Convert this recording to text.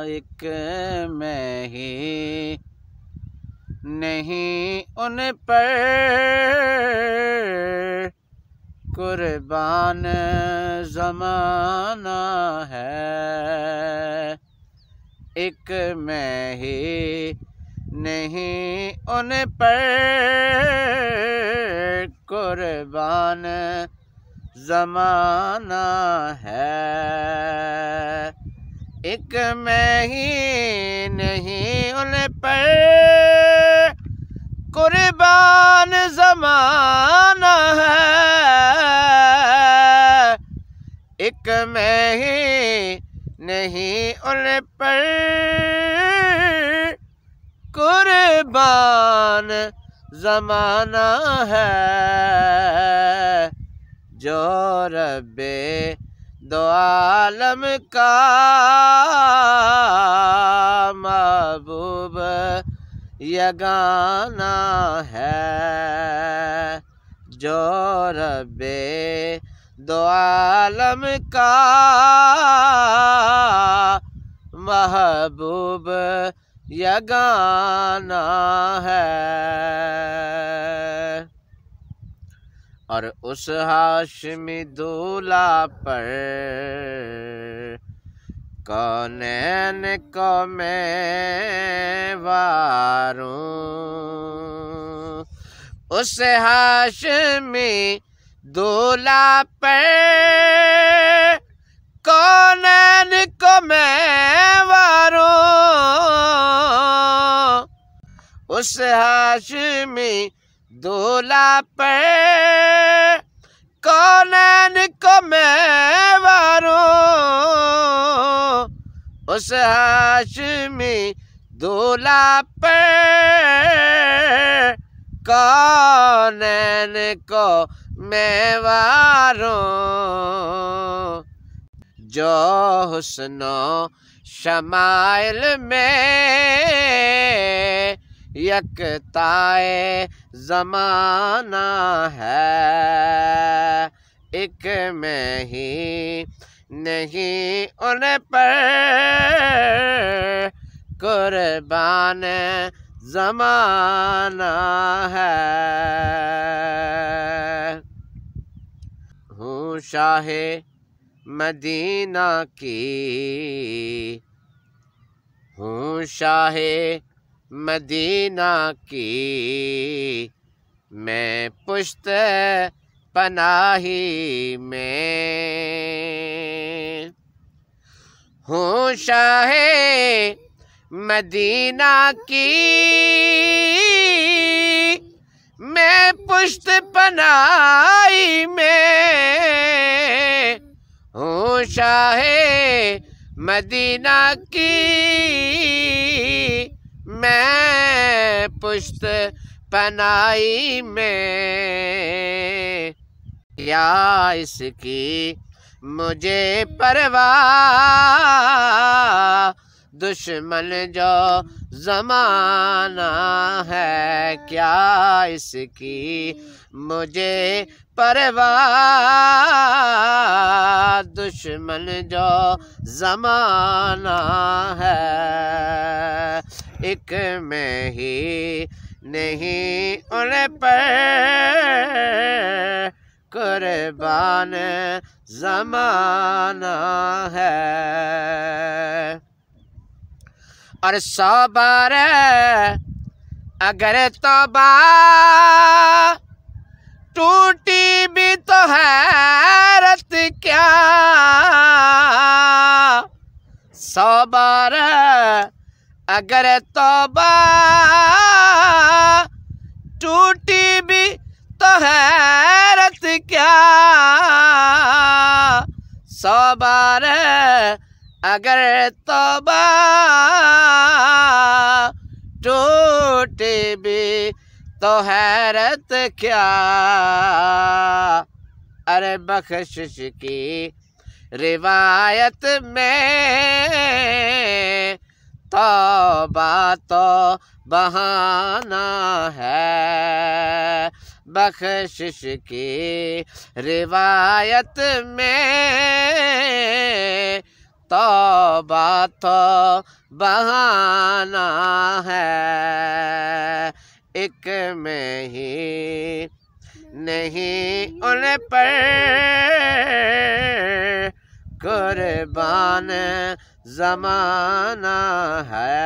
ایک میں ہی نہیں ان پر قربان زمانہ ہے، ایک میں ہی نہیں ان پر قربان زمانہ ہے، ایک میں ہی نہیں ان پر قربان زمانہ ہے، ایک میں ہی نہیں ان پر قربان زمانہ ہے، جو رب دو عالم کا محبوب یگانہ ہے، جو رب دو عالم کا محبوب یگانہ ہے۔ اور اس ہاشمی دولہ پر کونین کو میں واروں، اس ہاشمی دولہ پر کونین کو میں واروں، اس ہاشمی دولہ پر کونین کو میں واروں، اس ہاشمی دولہ پر کونین کو میں واروں، جو حسن و شمائل میں یکتائے زمانہ ہے، ایک میں ہی نہیں ان پر قربان زمانہ ہے۔ ہوں شاہ مدینہ کی، ہوں شاہ مدینہ کی، میں پشت پناہی میں، ہوں شاہ مدینہ کی، میں پشت پناہی میں، ہوں شاہ مدینہ کی، میں پشت پناہی میں، یا اس کی مجھے پرواہ دشمن جو زمانہ ہے، کیا اس کی مجھے پرواہ دشمن جو زمانہ ہے، ایک میں ہی نہیں ان پر قربان زمانہ ہے۔ اور 100 بار اگر توبہ ٹوٹی بھی تو حیرت کیا، 100 بار اگر توبہ ٹوٹی بھی تو حیرت کیا، 100 بار اگر توبہ ٹوٹی بھی تو حیرت کیا، ارے بخشش کی روایت میں توبہ تو بہانہ ہے، بخشش کی روایت میں توبہ تو بہانہ ہے، ایک میں ہی نہیں ان پر قربان زمانہ ہے۔